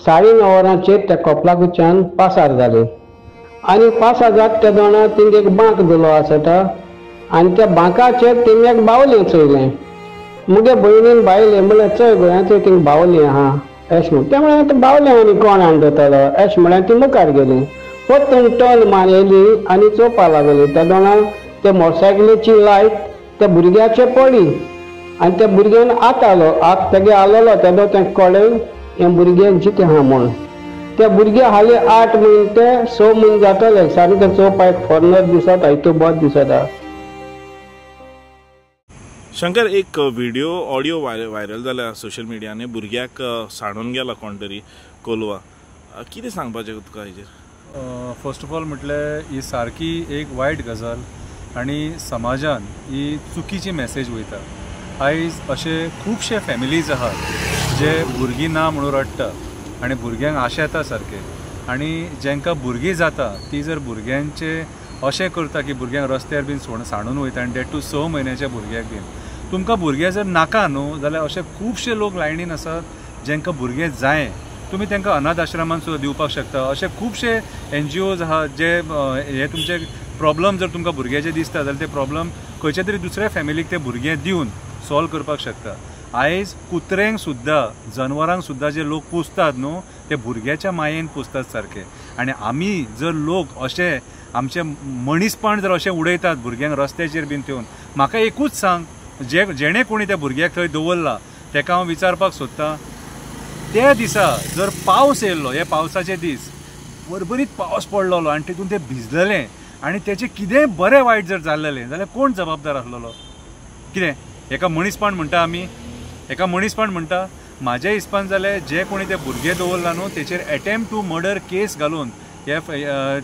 9:30 वरांचेर त्या कपलाकुच्यान पासार जाले आनी पासार जाता त्या दोना थिंग एक बांक दिलो आसता आनी त्या बांकाचेर तेमी एक बावलें चयलें. मुगे भयणीन बायलें म्हणल्यार चय गोंयांचेर थिंग बावलें आहा अशें म्हण ते म्हळ्यार आतां बावलें आनी कोण हाडटलो अशें म्हळ्यार ती मुखार गेली. परतून टर्न मारयली आनी चोवपा लागली. त्या दोना ते मोटरसायकलीची लायट त्या भुरग्याचेर पडली आनी त्या भुरग्यान आलो हात तेगे आलोलो तेदो तें कळ्ळें हें भुरगें जितें आहा म्हूण. त्या भुरग्या हालीं 8 म्हयने ते 6 म्हयने जातले सारकें चोवपाक फॉरनर दिसत हायतो बद दिसत आहा. शंकर, एक व्हिडिओ ऑडियो व्हायरल जाला सोशल मिडियाने भुरग्याक सांडून गेला कोण तरी कोलवा. कितें सांगपाचें तुका हेजेर? फर्स्ट ऑफ ऑल म्हटल्यार ही सारकी एक वायट गजाल आनी समाजान ही चुकीची मॅसेज वयता. आयज अशे खुबशे फॅमिलीज आहात जे भुरगीं ना म्हणून रडटा आनी भुरग्यांक आशा येता सारके आनी जेंकां भुरगीं जाता ती जर भुरग्यांचे अशें करता की भुरग्यांक रस्त्यार बीन सांडून वयता आनी डेट टू 6 म्हयन्याच्या भुरग्याक बीन. तुमकां भुरगें जर नाका न्हू जाल्यार अशे खुबशे लोक लायनीन आसात जेंकां भुरगें जाय. तुमी तांकां अनाथ आश्रमांत सुद्दां दिवपाक शकता. अशे खुबशे NGOs आहात जे हे तुमचे प्रॉब्लम जर तुमकां भुरग्याचे दिसता जाल्यार ते प्रॉब्लम खंयच्या तरी दुसऱ्या फॅमिलीक ते भुरगें दिवन सॉल्व करपाक शकता. आयज कुत्र्यांक सुद्दां जनवरांक सुद्दां जे लोक पुजतात न्हू ते भुरग्याच्या मायेन पुजतात सारके. आनी आमी जर लोक अशे आमचे मनीसपण जर अशें उडयतात भुरग्यांक रस्त्याचेर बीन ठेवन, म्हाका एकूच सांग, जेणे कोणी त्या भुरग्याक थंय दवरला ताका हांव विचारपाक सोदतां, त्या दिसा जर पावस येयल्लो, हे पावसाचे दीस भरभरीत पावस पडलेलो आनी तितून ते भिजलेले आनी तेचें कितेंय बरें वायट जर जाल्लेलें जाल्यार कोण जबाबदार आसलेलो? कितें हेका मनीसपण म्हणटा आमी? हेका मनीसपण म्हणटा? म्हाज्या हिसपान जाल्यार जे कोणी ते भुरगे दवरला न्हू तेचेर अटेम्प्ट टू मर्डर केस घालून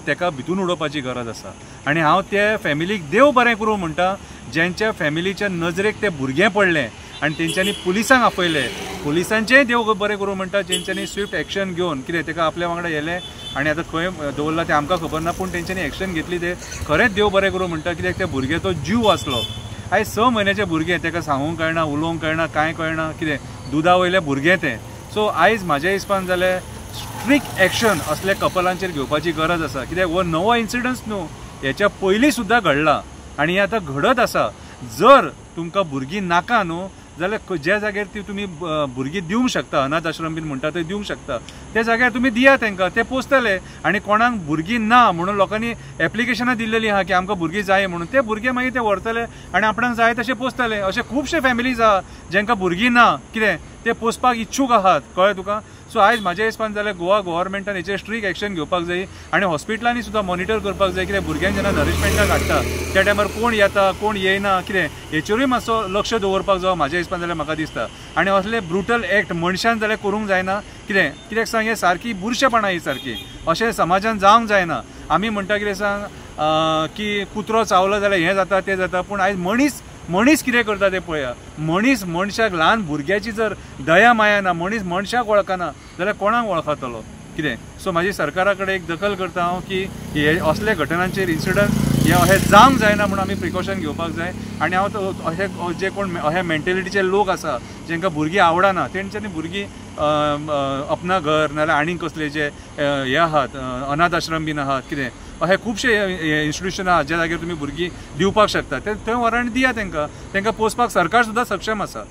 तेका भितून उडोवपाची गरज आसा. आनी हांव त्या फॅमिलीक देव बरें करूं म्हणटा जेंच्या फॅमिलीच्या नजरेक तें भुरगें पडलें आनी तेंच्यांनी पुलिसांक आपयलें. पुलिसांचेंय देव बरें करूं म्हणटा जेंच्यांनी स्विफ्ट एक्शन घेवन कितें तेका आपल्या वांगडा येलें आनी आतां खंय दवरला तें आमकां खबर ना पूण तेंच्यांनी एक्शन घेतली ते खरेंच देव बरें करूं म्हणटा. कित्याक त्या भुरग्याचो जीव वाचलो. आयज 6 म्हयन्याचें भुरगें, तेका सांगूंक कळना, उलोवंक कळना, कांय कळना, कितें दुदा वयलें भुरगें तें. सो आयज म्हाज्या हिसपान जाल्यार स्ट्रिक्ट एक्शन असल्या कपलांचेर घेवपाची गरज आसा. कित्याक हो नवो इन्सिडन्स न्हू, हेच्या पयलीं सुद्दां घडला आनी आतां घडत आसा. जर तुमकां भुरगीं नाका न्हू जाल्यार ज्या जाग्यार ती तुमी भुरगीं दिवंक शकता, अनाथ आश्रम बीन म्हणटा थंय दिवंक शकता, त्या जाग्यार तुमी दिया तांकां, ते पोसतले. आनी कोणाक भुरगीं ना म्हणून लोकांनी एप्लिकेशनां दिल्लेलीं आहा की आमकां भुरगीं जाय म्हणून, ते भुरगे मागीर ते व्हरतले आनी आपणाक जाय तशें पोसतले. अशे खुबशे फॅमिलीज आहा जेंकां भुरगीं ना, कितें ते पोसपाक इच्छूक आहात, कळ्ळें तुका? सो आयज म्हाज्या हिसपान जाल्यार गोवा गव्हर्मेंटान हेचेर स्ट्रिक्ट एक्शन घेवपाक जाय आनी हॉस्पिटलांनी सुद्दां मॉनिटर करपाक जाय. कित्याक भुरग्यांक जेन्ना नरिशमेंटाक हाडटा त्या टायमार कोण येता कोण येयना कितें हेचेरूय मातसो लक्ष दवरपाक जाय म्हाज्या हिसपान जाल्यार म्हाका दिसता. आनी असले ब्रुटल एक्ट मनशान जाल्यार करूंक जायना. कित्याक सांग, हे सारकी बुरशेपणां ही सारकी अशें समाजान जावंक जायना. आमी म्हणटा कितें सांग की कुत्रो चावलो जाल्यार हें जाता तें जाता, पूण आयज मनीस कितें करता तें पळया. मनीस मनशाक, ल्हान भुरग्याची जर दया माया ना, मनीस मनशाक वळखना जाल्यार कोणाक वळखतलो? कितें? सो म्हाजी सरकारा कडेन एक दखल करता हांव की हे असले घटनांचेर इन्सिडंट हे जावंक जायना म्हणून आमी प्रिकॉशन घेवपाक जाय. आनी हांव अशे जे कोण अशे मेंटेलिटीचे लोक आसा जेंकां भुरगीं आवडना तेंच्यांनी भुरगीं अपना घर नाल्यार आनीक कसले जे हे आहात अनाथ आश्रम बीन आहात, कितें अशे खुबशे इन्स्टिट्यूशन आहात ज्या जाग्यार तुमी भुरगीं दिवपाक शकता, थंय व्हरान दिया तांकां पोसपाक सरकार सुद्दां सक्षम आसा.